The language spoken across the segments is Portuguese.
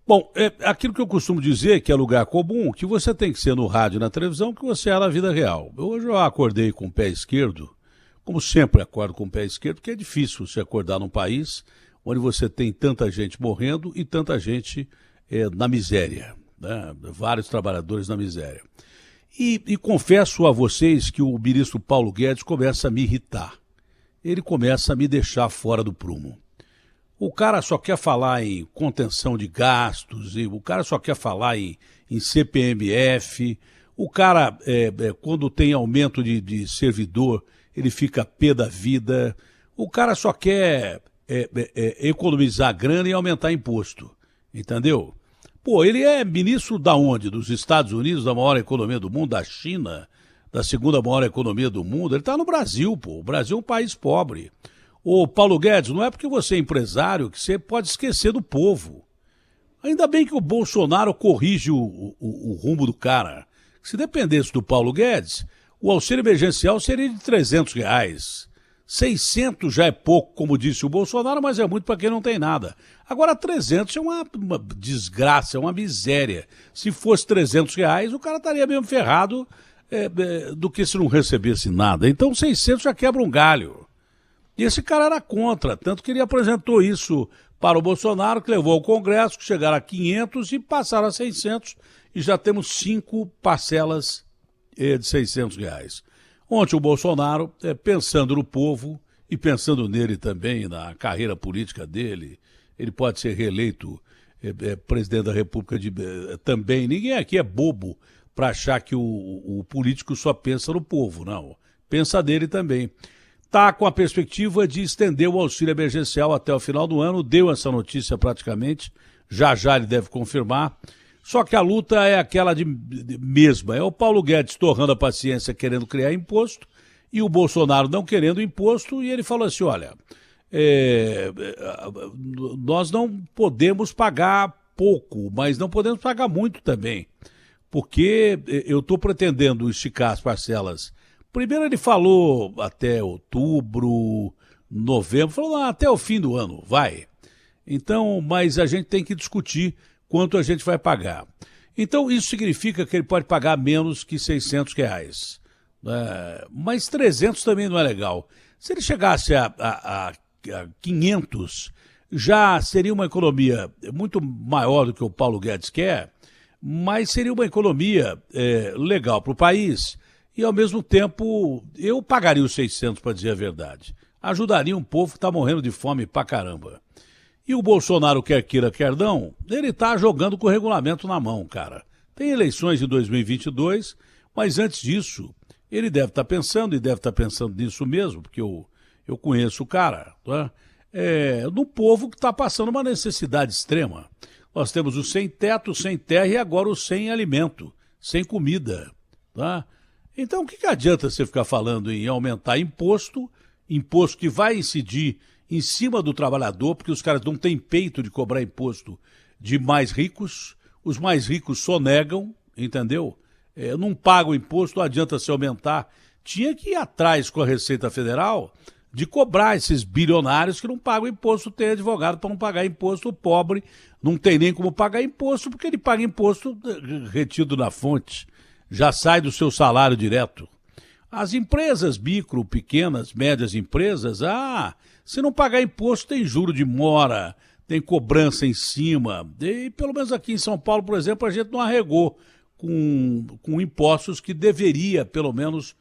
Bom, é aquilo que eu costumo dizer, que é lugar comum, que você tem que ser no rádio e na televisão, que você é na vida real. Hoje eu acordei com o pé esquerdo, como sempre acordo com o pé esquerdo, porque é difícil você acordar num país onde você tem tanta gente morrendo e tanta gente na miséria, né? Vários trabalhadores na miséria. E confesso a vocês que o ministro Paulo Guedes começa a me irritar. Ele começa a me deixar fora do prumo. O cara só quer falar em contenção de gastos, o cara só quer falar em CPMF, o cara, quando tem aumento de servidor, ele fica pé da vida, o cara só quer economizar grana e aumentar imposto, entendeu? Pô, ele é ministro da onde? Dos Estados Unidos, da maior economia do mundo, da China, da segunda maior economia do mundo, ele está no Brasil, pô, o Brasil é um país pobre. Ô, Paulo Guedes, não é porque você é empresário que você pode esquecer do povo. Ainda bem que o Bolsonaro corrige o rumo do cara. Se dependesse do Paulo Guedes, o auxílio emergencial seria de R$ 300. 600 já é pouco, como disse o Bolsonaro, mas é muito para quem não tem nada. Agora 300 é uma desgraça, é uma miséria. Se fosse R$ 300, o cara estaria mesmo ferrado do que se não recebesse nada. Então 600 já quebra um galho. E esse cara era contra, tanto que ele apresentou isso para o Bolsonaro, que levou ao Congresso, que chegaram a 500 e passaram a 600, e já temos 5 parcelas de R$ 600. Ontem o Bolsonaro, pensando no povo e pensando nele também, na carreira política dele, ele pode ser reeleito presidente da República também. Ninguém aqui é bobo para achar que o político só pensa no povo, não. Pensa nele também. Está com a perspectiva de estender o auxílio emergencial até o final do ano, deu essa notícia praticamente, já ele deve confirmar. Só que a luta é aquela mesma, é o Paulo Guedes torrando a paciência querendo criar imposto e o Bolsonaro não querendo imposto, e ele falou assim, olha, nós não podemos pagar pouco, mas não podemos pagar muito também, porque eu estou pretendendo esticar as parcelas. Primeiro ele falou até outubro, novembro, falou até o fim do ano, vai. Então, mas a gente tem que discutir quanto a gente vai pagar. Então, isso significa que ele pode pagar menos que R$ 600. Mas 300 também não é legal. Se ele chegasse a 500, já seria uma economia muito maior do que o Paulo Guedes quer, mas seria uma economia legal para o país. E, ao mesmo tempo, eu pagaria os 600, para dizer a verdade. Ajudaria um povo que está morrendo de fome pra caramba. E o Bolsonaro, quer queira, quer não, ele está jogando com o regulamento na mão, cara. Tem eleições em 2022, mas antes disso, ele deve estar pensando, e deve estar pensando nisso mesmo, porque eu conheço o cara, tá? No povo que está passando uma necessidade extrema. Nós temos o sem teto, sem terra e agora o sem alimento, sem comida, tá? Então, o que adianta você ficar falando em aumentar imposto que vai incidir em cima do trabalhador, porque os caras não têm peito de cobrar imposto de mais ricos, os mais ricos sonegam, entendeu? Não pagam imposto, não adianta se aumentar. Tinha que ir atrás com a Receita Federal de cobrar esses bilionários que não pagam imposto, tem advogado para não pagar imposto, o pobre não tem nem como pagar imposto, porque ele paga imposto retido na fonte. Já sai do seu salário direto. As empresas micro, pequenas, médias empresas, se não pagar imposto tem juro de mora, tem cobrança em cima. E pelo menos aqui em São Paulo, por exemplo, a gente não arregou com impostos que deveria, pelo menos,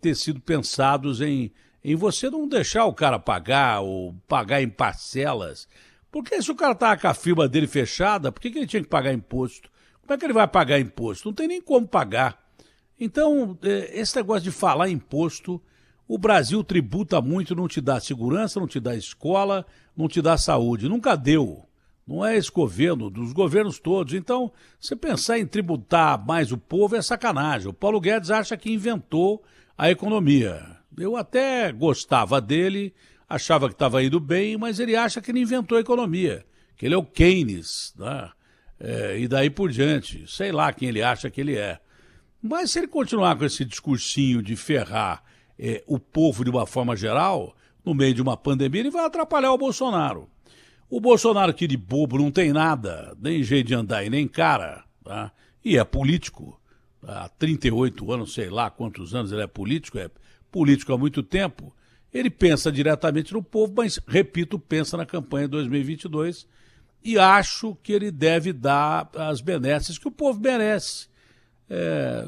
ter sido pensados em você não deixar o cara pagar ou pagar em parcelas. Porque se o cara estava com a firma dele fechada, por que ele tinha que pagar imposto? Como é que ele vai pagar imposto? Não tem nem como pagar. Então, esse negócio de falar imposto, o Brasil tributa muito, não te dá segurança, não te dá escola, não te dá saúde. Nunca deu. Não é esse governo, dos governos todos. Então, você pensar em tributar mais o povo é sacanagem. O Paulo Guedes acha que inventou a economia. Eu até gostava dele, achava que estava indo bem, mas ele acha que ele inventou a economia, que ele é o Keynes, né? E daí por diante, sei lá quem ele acha que ele é. Mas se ele continuar com esse discursinho de ferrar o povo de uma forma geral, no meio de uma pandemia, ele vai atrapalhar o Bolsonaro. O Bolsonaro aqui de bobo não tem nada, nem jeito de andar e nem cara, tá? E é político. Há 38 anos, sei lá quantos anos ele é político há muito tempo. Ele pensa diretamente no povo, mas, repito, pensa na campanha de 2022 e acho que ele deve dar as benesses que o povo merece.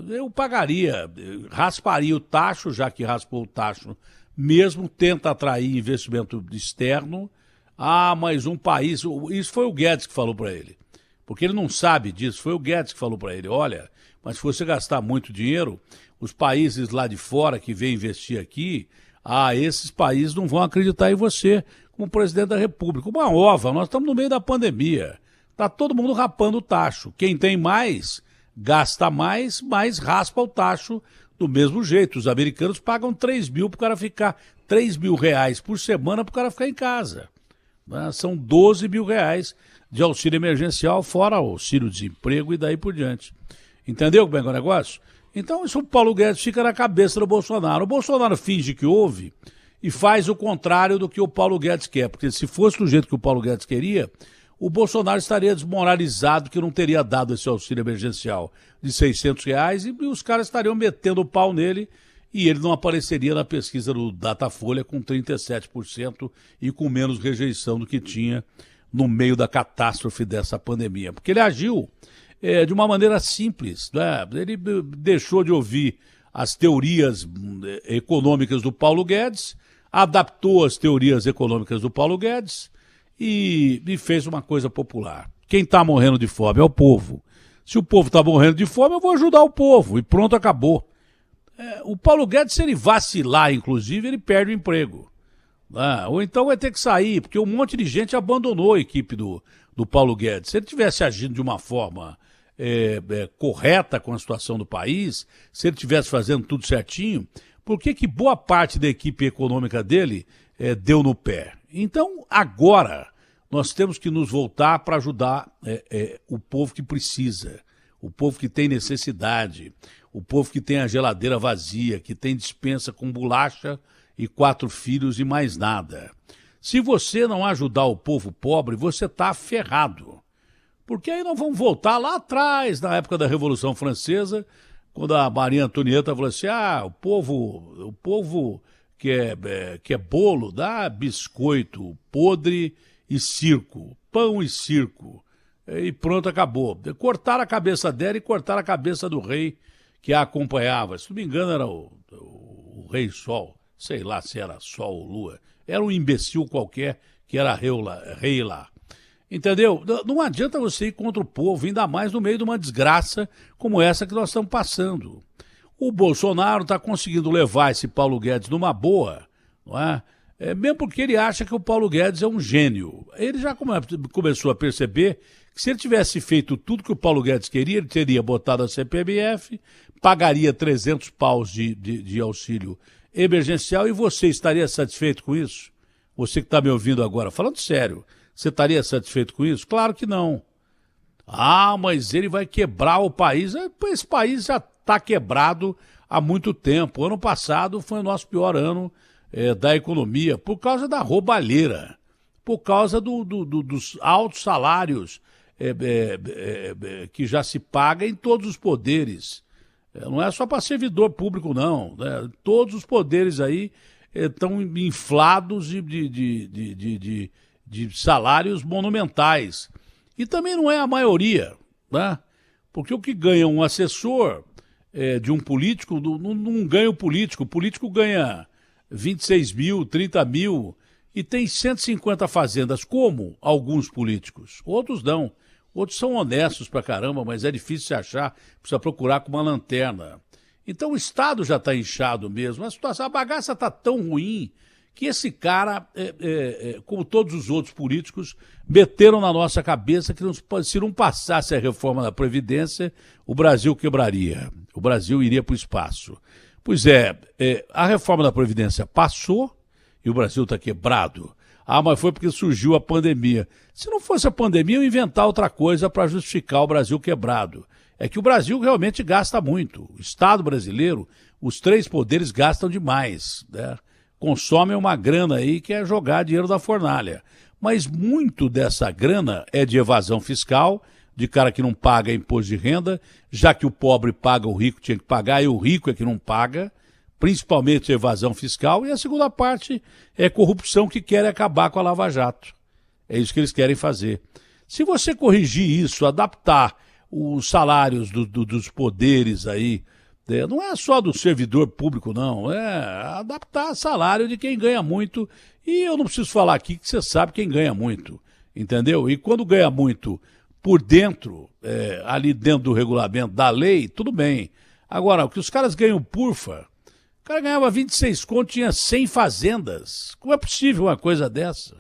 Eu pagaria, rasparia o tacho, já que raspou o tacho mesmo, tenta atrair investimento externo. Mas um país... Isso foi o Guedes que falou para ele, porque ele não sabe disso, foi o Guedes que falou para ele, olha, mas se você gastar muito dinheiro, os países lá de fora que vêm investir aqui, esses países não vão acreditar em você como presidente da República. Uma ova, nós estamos no meio da pandemia, está todo mundo rapando o tacho. Quem tem mais, gasta mais, mas raspa o tacho do mesmo jeito. Os americanos pagam 3 mil para o cara ficar, 3 mil reais por semana para o cara ficar em casa. São 12 mil reais de auxílio emergencial, fora auxílio-desemprego e daí por diante. Entendeu como é que é o negócio? Então isso o Paulo Guedes fica na cabeça do Bolsonaro. O Bolsonaro finge que ouve e faz o contrário do que o Paulo Guedes quer, porque se fosse do jeito que o Paulo Guedes queria, o Bolsonaro estaria desmoralizado que não teria dado esse auxílio emergencial de 600 reais e os caras estariam metendo o pau nele e ele não apareceria na pesquisa do Datafolha com 37% e com menos rejeição do que tinha no meio da catástrofe dessa pandemia. Porque ele agiu de uma maneira simples, né? Ele deixou de ouvir as teorias econômicas do Paulo Guedes, adaptou as teorias econômicas do Paulo Guedes e fez uma coisa popular. Quem está morrendo de fome é o povo. Se o povo está morrendo de fome, eu vou ajudar o povo e pronto, acabou. O Paulo Guedes, se ele vacilar, inclusive, ele perde o emprego. Ou então vai ter que sair, porque um monte de gente abandonou a equipe do Paulo Guedes. Se ele tivesse agindo de uma forma correta com a situação do país, se ele estivesse fazendo tudo certinho, por que boa parte da equipe econômica dele deu no pé? Então, agora, nós temos que nos voltar para ajudar o povo que precisa, o povo que tem necessidade, o povo que tem a geladeira vazia, que tem despensa com bolacha e 4 filhos e mais nada. Se você não ajudar o povo pobre, você está ferrado. Porque aí nós vamos voltar lá atrás, na época da Revolução Francesa, quando a Maria Antonieta falou assim, o povo quer bolo, dá biscoito, podre e circo, pão e circo. E pronto, acabou. Cortaram a cabeça dela e cortaram a cabeça do rei que a acompanhava. Se não me engano, era o Rei Sol, sei lá se era Sol ou Lua. Era um imbecil qualquer que era rei lá. Entendeu? Não adianta você ir contra o povo, ainda mais no meio de uma desgraça como essa que nós estamos passando. O Bolsonaro está conseguindo levar esse Paulo Guedes numa boa, não é? Mesmo porque ele acha que o Paulo Guedes é um gênio. Ele já começou a perceber que se ele tivesse feito tudo que o Paulo Guedes queria, ele teria botado a CPMF, pagaria 300 paus de auxílio emergencial e você estaria satisfeito com isso? Você que está me ouvindo agora, falando sério, você estaria satisfeito com isso? Claro que não. Mas ele vai quebrar o país. Esse país já está quebrado há muito tempo. Ano passado foi o nosso pior ano da economia, por causa da roubalheira, por causa dos altos salários que já se paga em todos os poderes. Não é só para servidor público, não. Né? Todos os poderes aí estão inflados de salários monumentais. E também não é a maioria, né? Porque o que ganha um assessor de um político não ganha o político. O político ganha 26 mil, 30 mil e tem 150 fazendas, como alguns políticos. Outros não. Outros são honestos pra caramba, mas é difícil se achar, precisa procurar com uma lanterna. Então o Estado já está inchado mesmo. A bagaça está tão ruim que esse cara, como todos os outros políticos, meteram na nossa cabeça que se não passasse a reforma da Previdência, o Brasil quebraria. O Brasil iria para o espaço. Pois a reforma da Previdência passou e o Brasil está quebrado. Mas foi porque surgiu a pandemia. Se não fosse a pandemia, eu ia inventar outra coisa para justificar o Brasil quebrado. É que o Brasil realmente gasta muito. O Estado brasileiro, os 3 poderes gastam demais, né? Consomem uma grana aí que é jogar dinheiro da fornalha. mas muito dessa grana é de evasão fiscal, de cara que não paga imposto de renda, já que o pobre paga, o rico tinha que pagar, e o rico é que não paga, principalmente evasão fiscal, e a segunda parte é corrupção, que querem acabar com a Lava Jato. É isso que eles querem fazer. Se você corrigir isso, adaptar os salários dos poderes aí, não é só do servidor público, não, é adaptar salário de quem ganha muito, e eu não preciso falar aqui que você sabe quem ganha muito, entendeu? E quando ganha muito por dentro, ali dentro do regulamento da lei, tudo bem. Agora, o que os caras ganham purfa, o cara ganhava 26 conto, tinha 100 fazendas. Como é possível uma coisa dessa?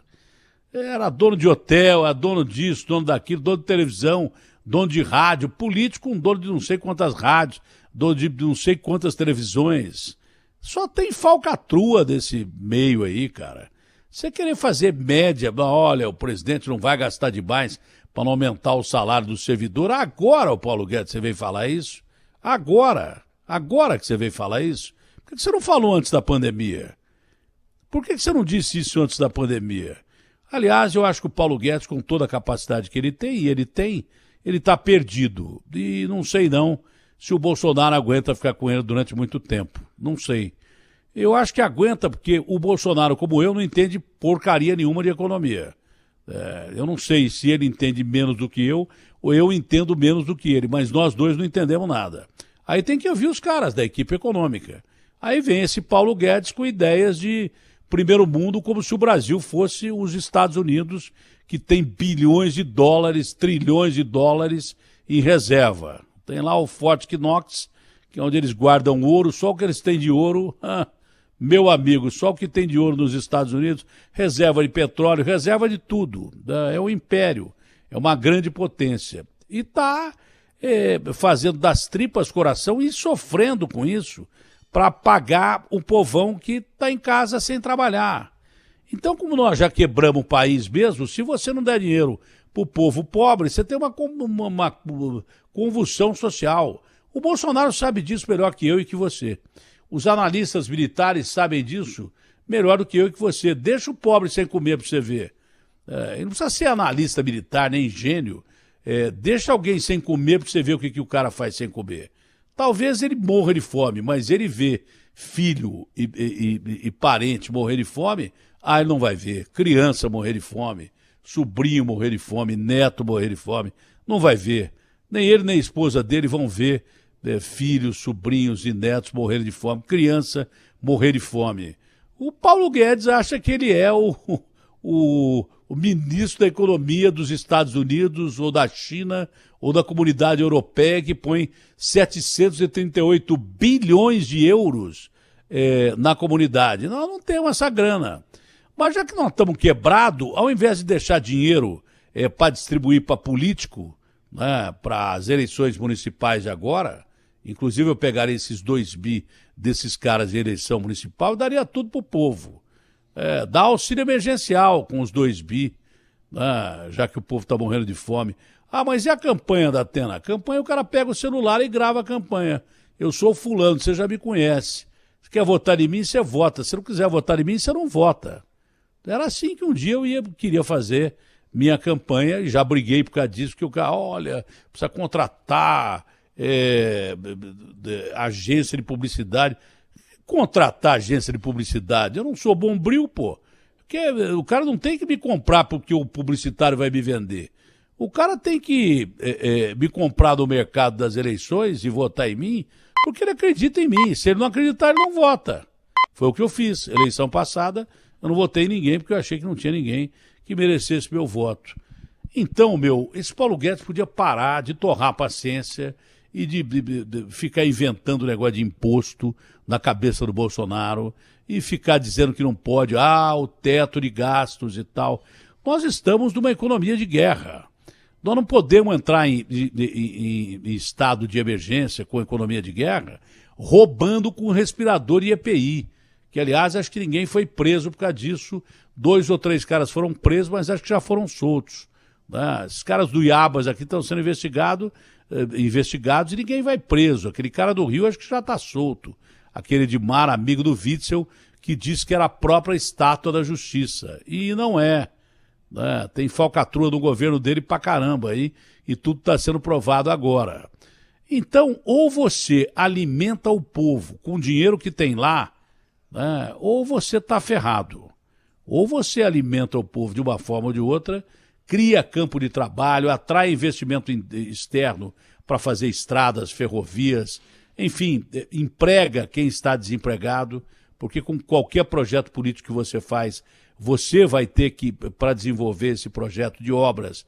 Era dono de hotel, era dono disso, dono daquilo, dono de televisão, dono de rádio, político, um dono de não sei quantas rádios, dono de não sei quantas televisões. Só tem falcatrua desse meio aí, cara. Você querer fazer média, olha, o presidente não vai gastar demais para não aumentar o salário do servidor. Agora, o Paulo Guedes, você veio falar isso? Agora que você veio falar isso? Por que você não falou antes da pandemia? Por que você não disse isso antes da pandemia? Aliás, eu acho que o Paulo Guedes, com toda a capacidade que ele tem, ele está perdido. E não sei não se o Bolsonaro aguenta ficar com ele durante muito tempo. Não sei. Eu acho que aguenta, porque o Bolsonaro, como eu, não entende porcaria nenhuma de economia. Eu não sei se ele entende menos do que eu, ou eu entendo menos do que ele, mas nós dois não entendemos nada. Aí tem que ouvir os caras da equipe econômica. Aí vem esse Paulo Guedes com ideias de primeiro mundo, como se o Brasil fosse os Estados Unidos, que tem bilhões de dólares, trilhões de dólares em reserva. Tem lá o Fort Knox, que é onde eles guardam ouro, só o que eles têm de ouro, meu amigo, só o que tem de ouro nos Estados Unidos, reserva de petróleo, reserva de tudo. É um império, é uma grande potência. E está fazendo das tripas coração e sofrendo com isso para pagar o povão que está em casa sem trabalhar. Então, como nós já quebramos o país mesmo, se você não der dinheiro para o povo pobre, você tem uma convulsão social. O Bolsonaro sabe disso melhor que eu e que você. Os analistas militares sabem disso melhor do que eu e que você. Deixa o pobre sem comer para você ver. Ele não precisa ser analista militar, nem gênio. Deixa alguém sem comer para você ver o que o cara faz sem comer. Talvez ele morra de fome, mas ele vê filho e parente morrer de fome, ele não vai ver. Criança morrer de fome, sobrinho morrer de fome, neto morrer de fome, não vai ver. Nem ele nem a esposa dele vão ver filhos, sobrinhos e netos morrerem de fome, criança morrer de fome. O Paulo Guedes acha que ele é o ministro da economia dos Estados Unidos ou da China ou da comunidade europeia, que põe 738 bilhões de euros na comunidade. Nós não temos essa grana. Mas já que nós estamos quebrados, ao invés de deixar dinheiro para distribuir para político, né, para as eleições municipais de agora, inclusive eu pegaria esses 2 bi desses caras de eleição municipal e daria tudo para o povo. Dá auxílio emergencial com os 2 bi, né, já que o povo está morrendo de fome. Mas e a campanha da Atena? A campanha, o cara pega o celular e grava a campanha. Eu sou fulano, você já me conhece. Se quer votar em mim, você vota. Se não quiser votar em mim, você não vota. Era assim que um dia eu queria fazer minha campanha, e já briguei por causa disso, que o cara, olha, precisa contratar agência de publicidade. Contratar agência de publicidade? Eu não sou bombril, pô. Porque o cara não tem que me comprar porque o publicitário vai me vender. O cara tem que me comprar no mercado das eleições e votar em mim porque ele acredita em mim. Se ele não acreditar, ele não vota. Foi o que eu fiz. Eleição passada, eu não votei em ninguém porque eu achei que não tinha ninguém que merecesse meu voto. Então, esse Paulo Guedes podia parar de torrar a paciência e de ficar inventando negócio de imposto na cabeça do Bolsonaro e ficar dizendo que não pode, o teto de gastos e tal. Nós estamos numa economia de guerra. Nós não podemos entrar em estado de emergência com economia de guerra roubando com respirador e EPI, que, aliás, acho que ninguém foi preso por causa disso. 2 ou 3 caras foram presos, mas acho que já foram soltos. Né? Esses caras do Iabas aqui estão sendo investigados e ninguém vai preso. Aquele cara do Rio acho que já está solto. Aquele de Mar, amigo do Witzel, que disse que era a própria estátua da justiça. E não é. né? Tem falcatrua do governo dele pra caramba aí, e tudo está sendo provado agora. Então, ou você alimenta o povo com o dinheiro que tem lá, né? Ou você está ferrado. Ou você alimenta o povo de uma forma ou de outra, cria campo de trabalho, atrai investimento externo para fazer estradas, ferrovias, enfim, emprega quem está desempregado, porque com qualquer projeto político que você faz, você vai ter que, para desenvolver esse projeto de obras,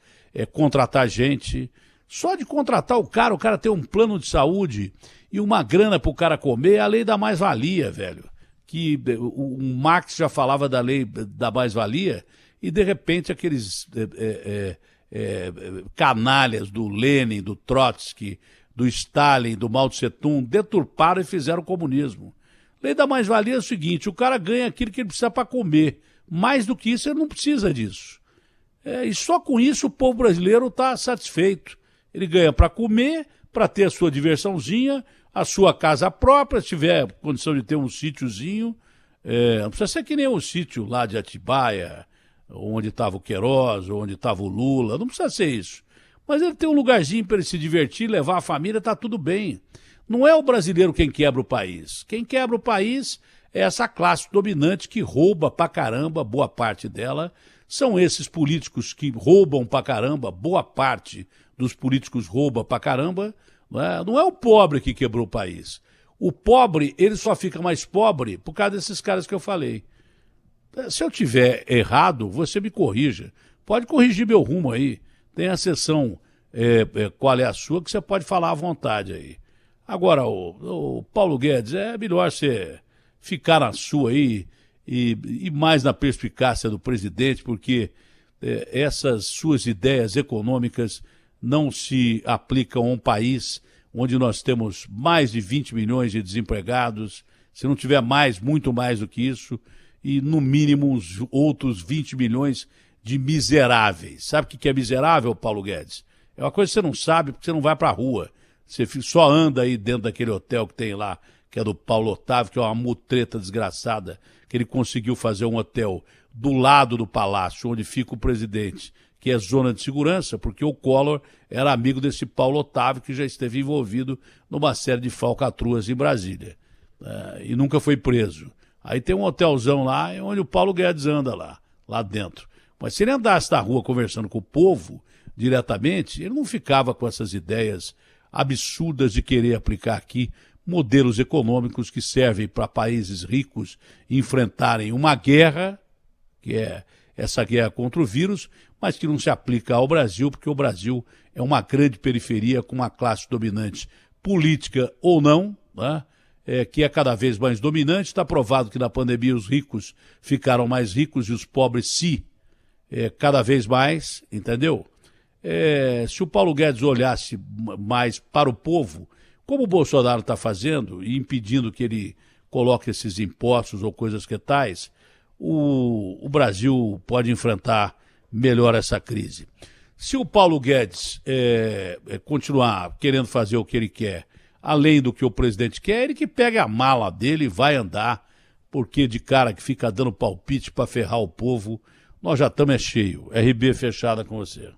contratar gente. Só de contratar o cara tem um plano de saúde e uma grana para o cara comer, é a lei da mais-valia, velho. Que o Marx já falava da lei da mais-valia e, de repente, aqueles canalhas do Lenin, do Trotsky, do Stalin, do Mao Tse-tung, deturparam e fizeram o comunismo. Lei da mais-valia é o seguinte, o cara ganha aquilo que ele precisa para comer. Mais do que isso, ele não precisa disso. E só com isso o povo brasileiro está satisfeito. Ele ganha para comer, para ter a sua diversãozinha, a sua casa própria, se tiver condição de ter um sítiozinho. Não precisa ser que nem o sítio lá de Atibaia, onde estava o Queiroz, onde estava o Lula, não precisa ser isso. Mas ele tem um lugarzinho para ele se divertir, levar a família, está tudo bem. Não é o brasileiro quem quebra o país. Quem quebra o país é essa classe dominante que rouba pra caramba, boa parte dela. São esses políticos que roubam pra caramba, boa parte dos políticos rouba pra caramba. Não é o pobre que quebrou o país. O pobre, ele só fica mais pobre por causa desses caras que eu falei. Se eu tiver errado, você me corrija. Pode corrigir meu rumo aí. Tem a sessão qual é a sua, que você pode falar à vontade aí. Agora, o Paulo Guedes, é melhor você ficar na sua aí e mais na perspicácia do presidente, porque essas suas ideias econômicas não se aplicam a um país onde nós temos mais de 20 milhões de desempregados, se não tiver mais, muito mais do que isso, e no mínimo uns outros 20 milhões de miseráveis. Sabe o que é miserável, Paulo Guedes? É uma coisa que você não sabe porque você não vai para a rua. Você só anda aí dentro daquele hotel que tem lá, que é do Paulo Otávio, que é uma mutreta desgraçada, que ele conseguiu fazer um hotel do lado do palácio, onde fica o presidente, que é zona de segurança, porque o Collor era amigo desse Paulo Otávio, que já esteve envolvido numa série de falcatruas em Brasília, e nunca foi preso. Aí tem um hotelzão lá, onde o Paulo Guedes anda lá dentro. Mas se ele andasse na rua conversando com o povo diretamente, ele não ficava com essas ideias absurdas de querer aplicar aqui modelos econômicos que servem para países ricos enfrentarem uma guerra, que é essa guerra contra o vírus, mas que não se aplica ao Brasil, porque o Brasil é uma grande periferia com uma classe dominante política ou não, né? Que é cada vez mais dominante. Está provado que na pandemia os ricos ficaram mais ricos e os pobres cada vez mais, entendeu? Se o Paulo Guedes olhasse mais para o povo, como o Bolsonaro está fazendo, e impedindo que ele coloque esses impostos ou coisas que tais, o Brasil pode enfrentar melhor essa crise. Se o Paulo Guedes continuar querendo fazer o que ele quer, além do que o presidente quer, ele que pegue a mala dele e vai andar, porque de cara que fica dando palpite para ferrar o povo, nós já estamos cheio. RB fechada com você.